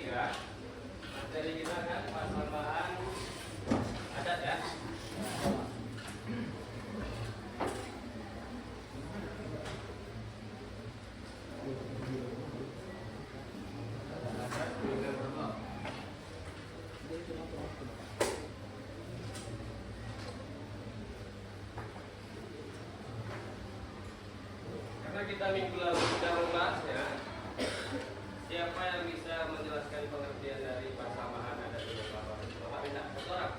3. Materi kita kan persamaan adat ya. Karena kita minggu lalu sudah membahasnya, siapa yang bisa menjelaskan pengertian dari persamaan adat dan Bapak? Bapak minta satu orang.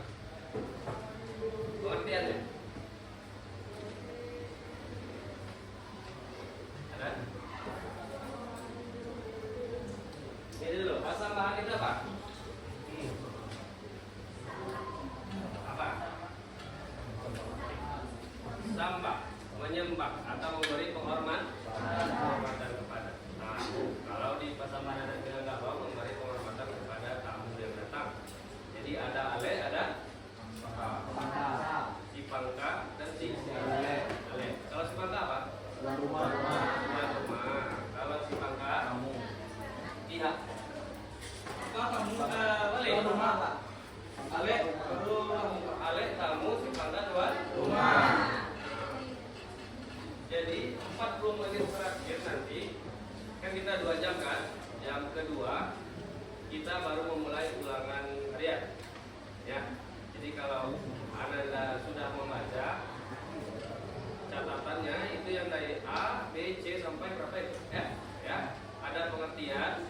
Pengertiannya ada? Ini dulu, persamaan itu apa? Apa? Sambah, menyembah atau memberi penghormatan kepada. Nah, kalau di persamaan adat Minangkabau memberi penghormatan kepada tamu yang datang. Jadi ada ale, ada si pangka dan si ale. Kalau si pangka apa? Rumah. Kalau si pangka tamu. Iya. Apa tamu? Ale. Rumah, Pak. Ale tamu, si pangka tuan rumah. Jadi 40 menit terakhir nanti kan kita 2 jam kan. Jam kedua kita baru memulai ulangan harian. Ya. Jadi kalau Anda sudah membaca catatannya itu yang dari A, B, C sampai berapa itu? F. Ya. Ada pengertian,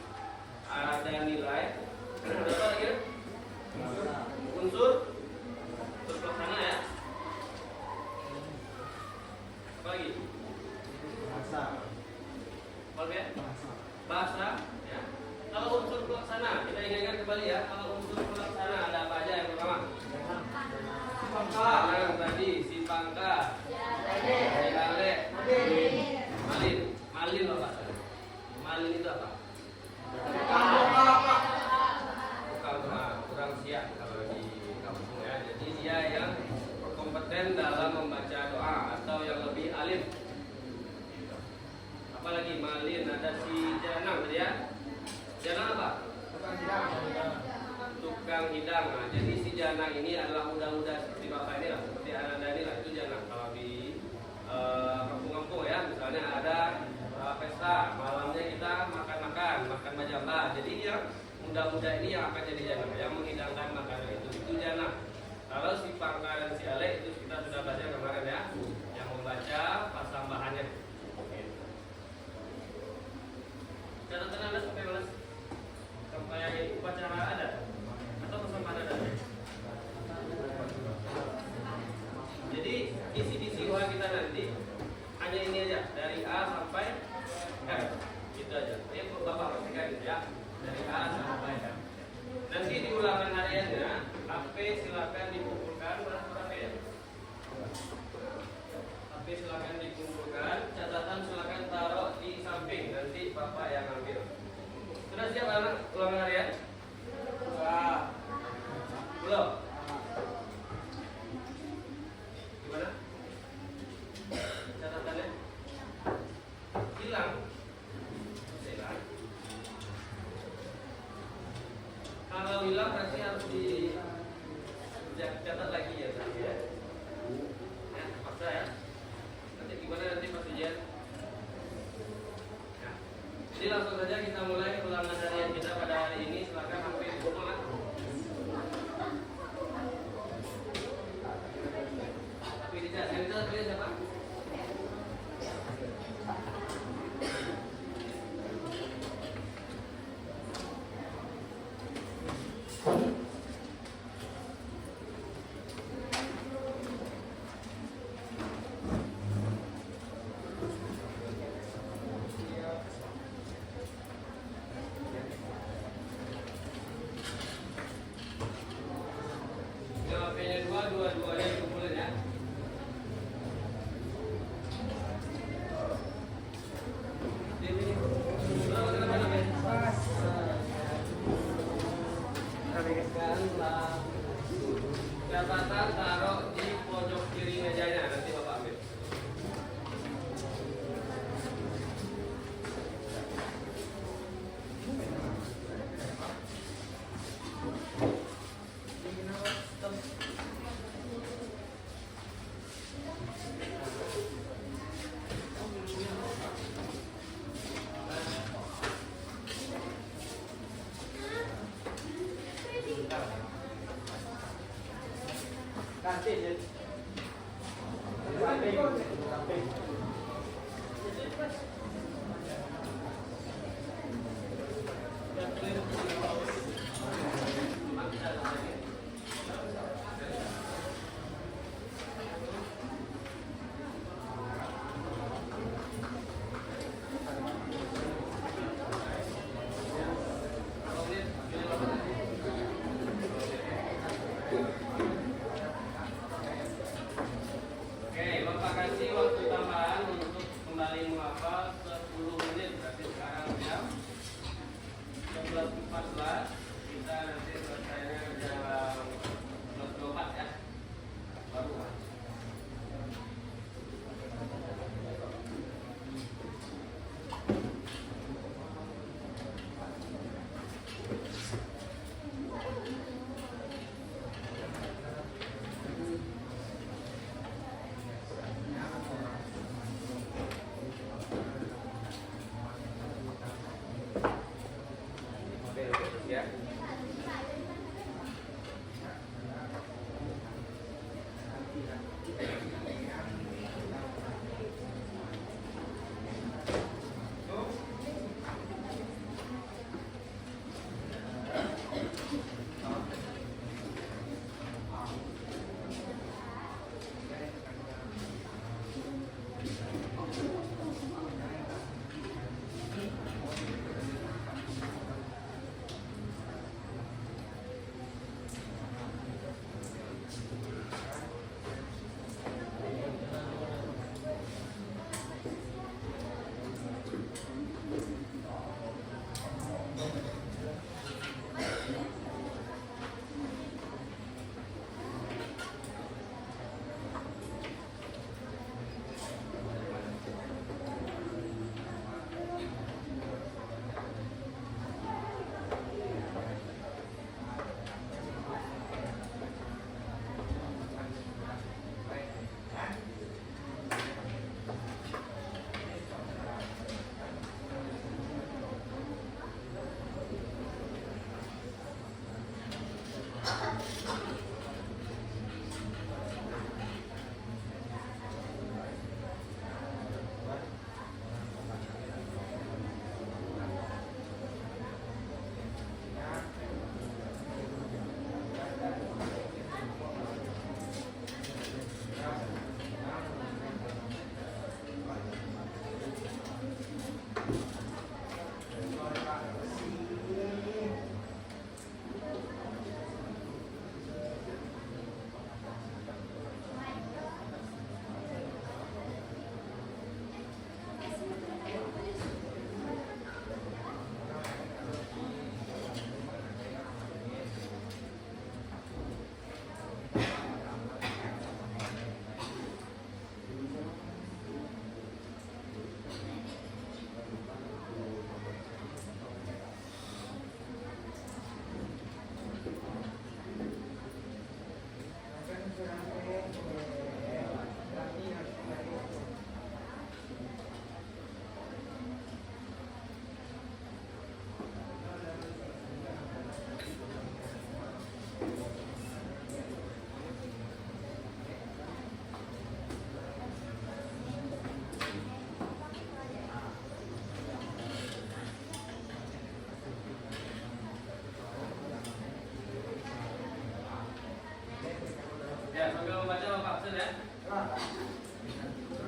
ada nilai, berapa lagi? Unsur pelaksana ya. Apa lagi? Bahasa ya. Kalau unsur pelaksana kita ingatkan kembali ya. Kalau unsur pelaksana ada apa aja yang pertama? Si pangka yang tadi, si pangka, si ale, malin Bapak. Malin itu apa? Bukan, kurang siap kalau di kampung ya. Jadi dia yang berkompeten dalam membaca doa atau yang lebih alim. Apalagi malin, ada si janang tadi ya. Janang apa? Tukang hidang. Nah, jadi si janang ini adalah muda-muda seperti Bapak ini lah, seperti Ananda ini lah, itu janang. Kalau di kampung-kampung ya, misalnya ada pesta, malamnya kita makan majamba. Jadi dia muda-muda ini yang akan jadi janang, yang menghidangkan makanan itu janang. Kalau si pangka dan si ale itu kita sudah belajar kemarin ya, yang membaca pasambahannya. Catatan Anda sampai mana? Sampai upacara adat atau persamaan adat? Jadi isi UH kita nanti hanya ini aja, dari A sampai F, gitu aja. Ini Bapak perhatikan ya, dari A sampai F. Nanti di ulangan hariannya, HP silakan dikumpulkan berapa ya? HP silakan dikumpulkan, catatan silakan taruh di samping, nanti Bapak yang ambil. Sudah siap anak ulangan harian? Belum? Gimana? Catatannya? Hilang? Kalau hilang berarti harus dicatat lagi ya tadi ya. Ya, paksa ya. Nanti gimana nanti Pak Sujian? Ya. Jadi langsung saja kita mulai ulangan harian kita pada hari ini. Silakan HP dikumpulkan. Tapi tidak, yang kita pilih siapa? HP-nya dua-duanya dikumpulin ya. Catatan taruh di pojok kiri mejanya, nanti Bapak ambil.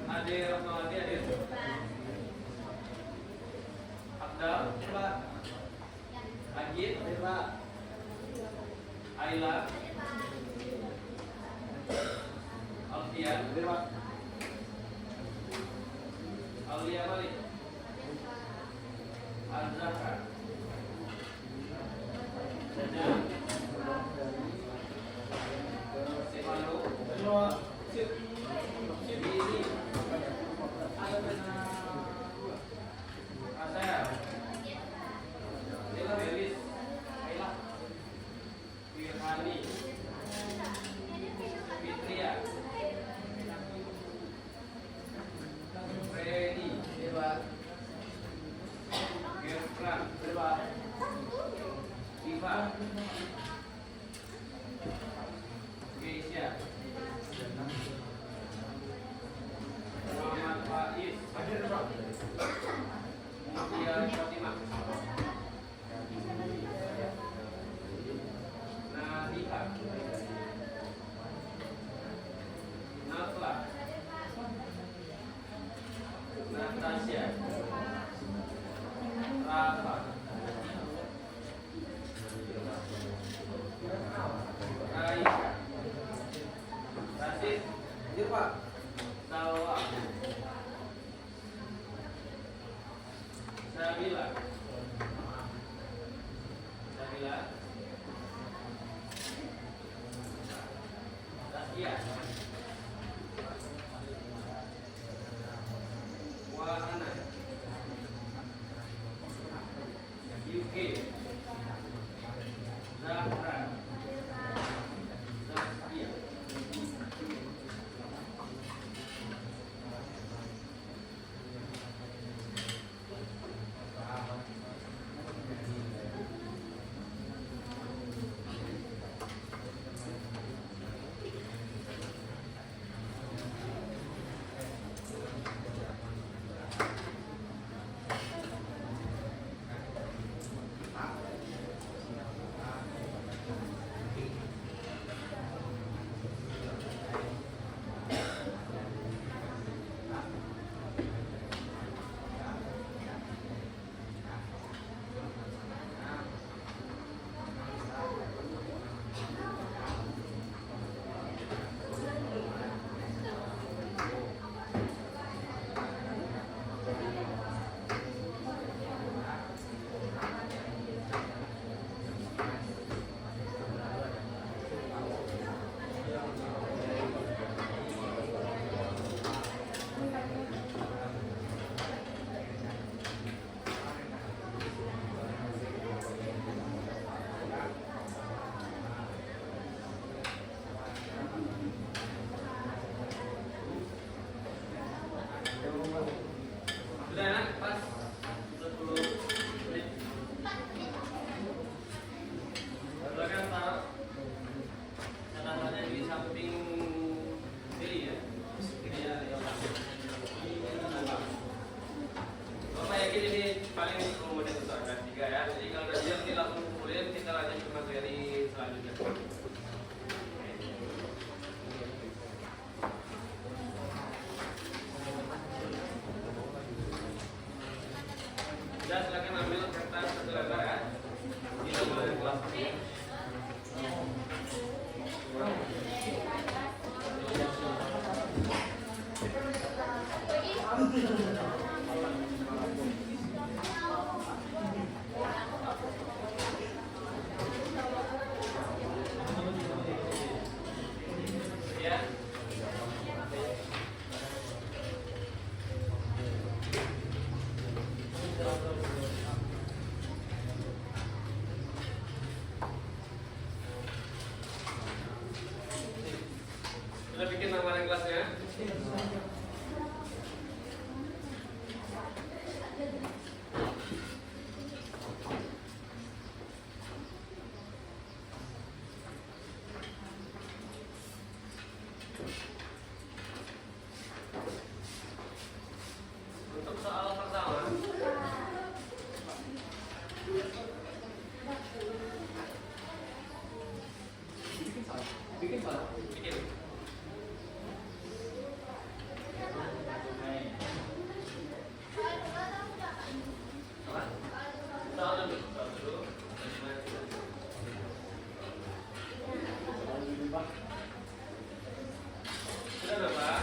Hadir, Rahmawati hadir. Abdal, Agit, Ayla, Alfian, Aulia Malik, Azhar, Jajan, Stefano, Sibini, Asel, Lila Belis, Ayla, Firhani, Fitria, Freddy, Gerfran, Iva, Keisha, Mutia Fatimah. Nabiha. Nafla. Natasha. Rafa. Aisyah. Rasid. Salwa. Sabila. Tasya. Wahana. UK. Zahra. Zaskia. Sudah enak, pas 10 menit. Silakan taruh catatannya di samping kiri ya. Kiri ya, Bapak yakin ini paling 10 menit untuk angka 3 ya. Jadi kalau udah siap kita langsung kumpulin, kita lanjut ke materi selanjutnya. Ya, silakan ambil kertas satu lembar ya. Kita mulai kelas ini. Ya. Sudah bikin nama kelasnya? Untuk soal pertama, bikin. Soal dulu. Sudah Bapak?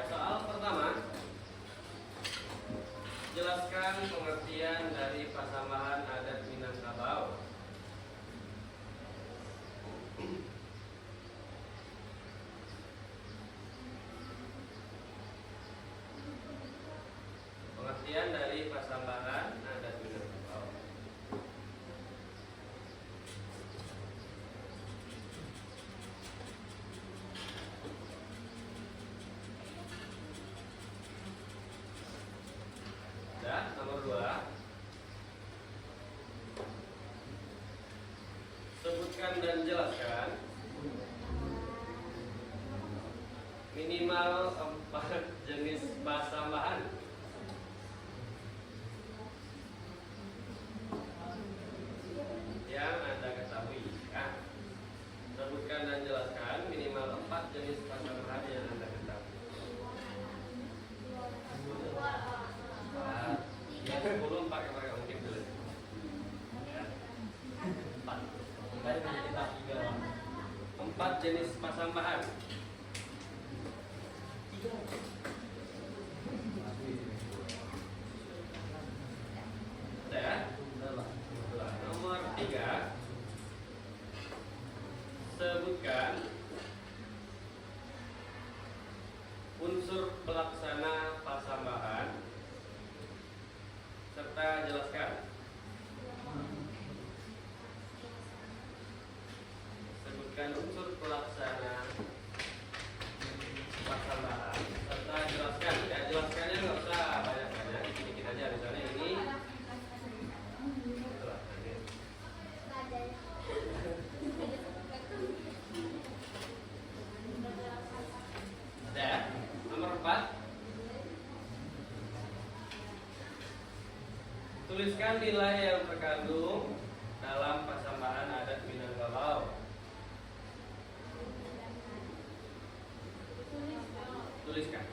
Soal pertama, jelaskan pengertian dari pasambahan adat Minangkabau. Pengertian dari pasambahan adat Minangkabau. dan jelaskan minimal 4 jenis pasambahan. Yang Anda ketahui, ya. Sebutkan dan jelaskan minimal 4 jenis pasambahan yang Anda ketahui. Yang 10 pakai mungkin dulu. 4 jenis pasambahan. Ya. Nomor 3, sebutkan unsur pelaksana pasambahan serta jelaskan. Sebutkan unsur pelaksana pasambahan serta jelaskan. Ya, jelaskannya nggak usah banyak-banyak, dikit aja. Misalnya ini. Ya, nomor 4. Tuliskan nilai yang terkandung dalam pasambahan adat Minangkabau. Tuliskan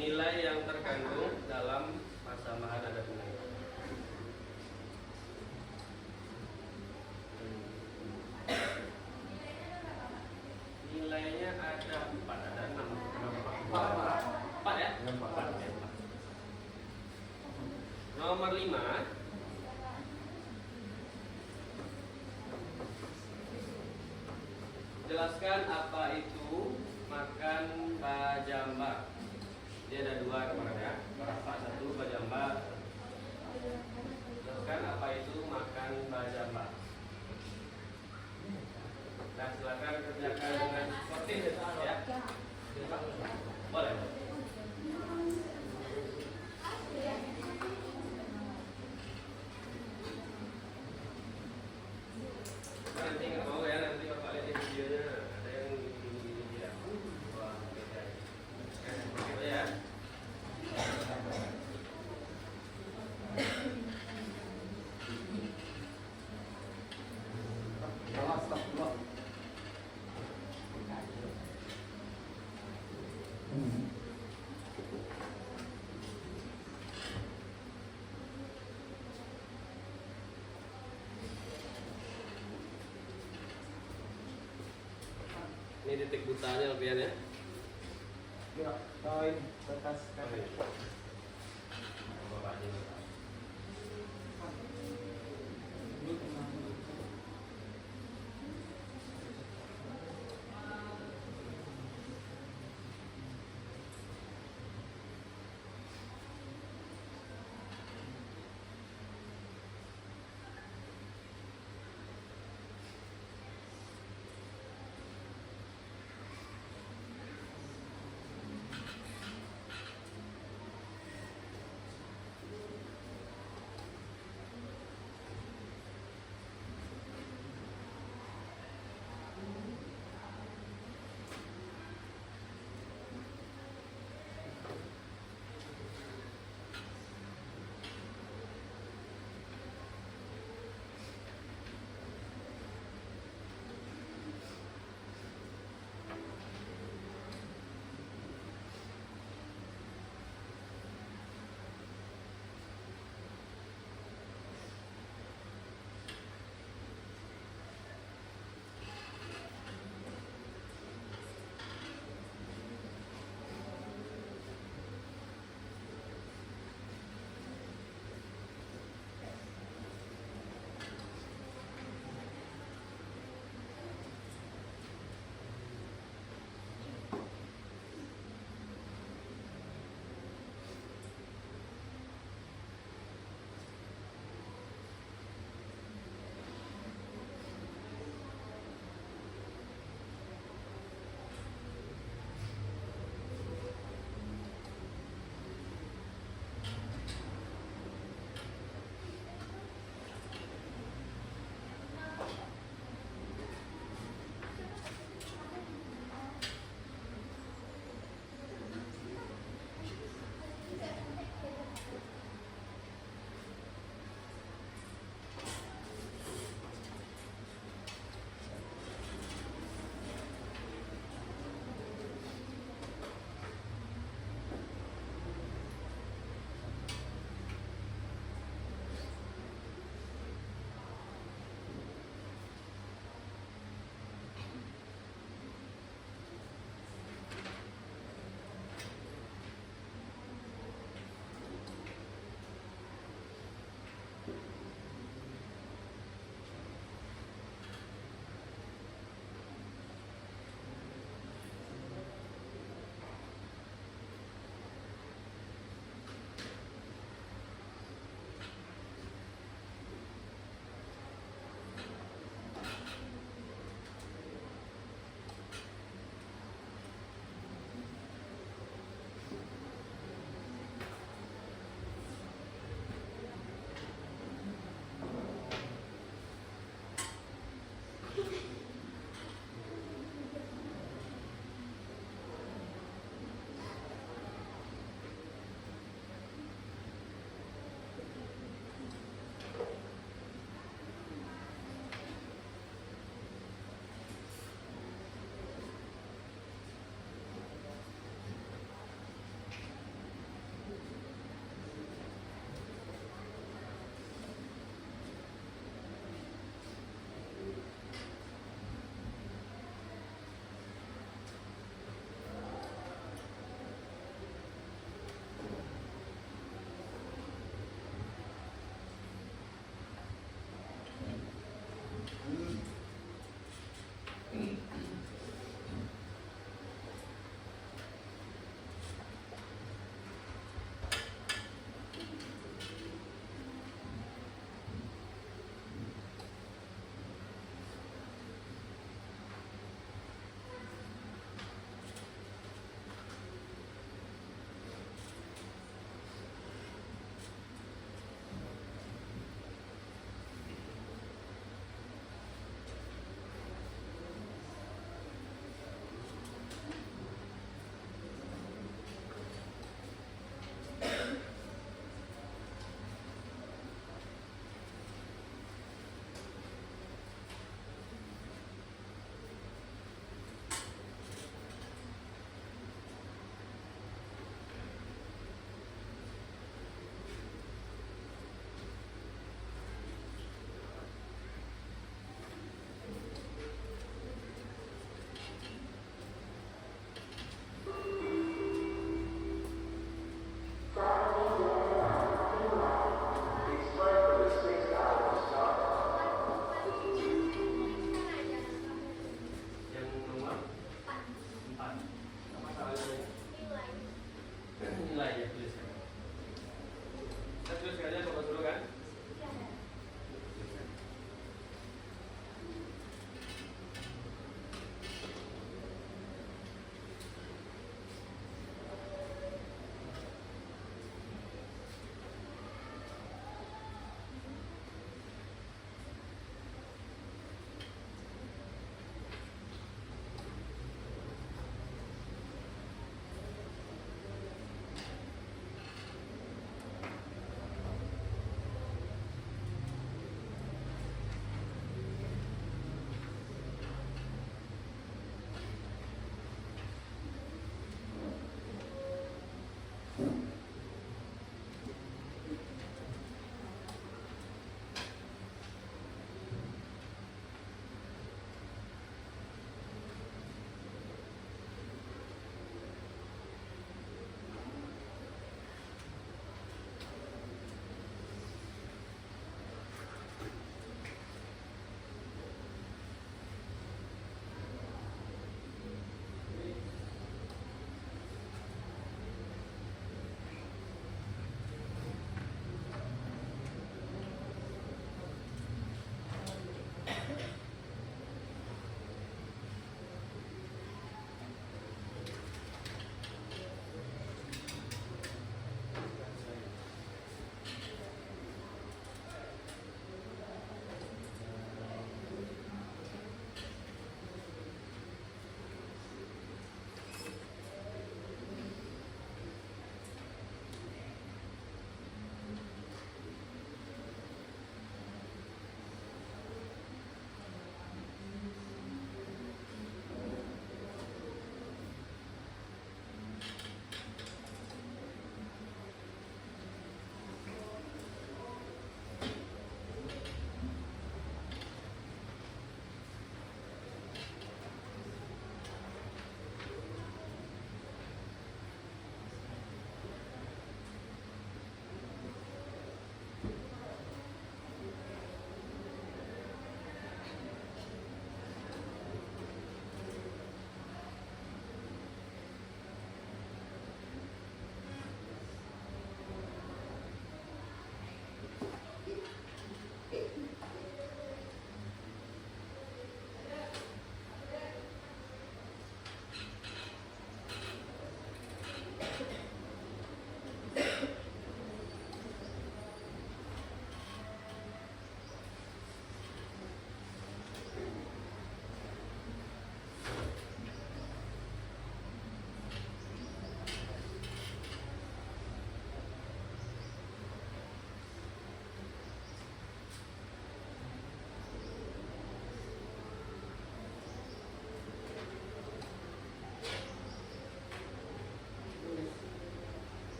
nilai yang terkandung dalam pasambahan adat Minangkabau. Nilainya ada 4, ada 6, 4 ya? 4. Nomor 5, jelaskan apa itu makan bajamba. Dia ada 2 kemarin ya. Berapa? 1 bajamba. Jelaskan apa itu makan bajamba. Nah, silakan kerjakan dengan sportif ya. Boleh. Nanti nggak mau ya, nanti bapak lihat di videonya ada yang gini ya. Wah, beda. Gitu ya. Ini titik butanya lebihan ya. Ya, poin bekas Oh, iya.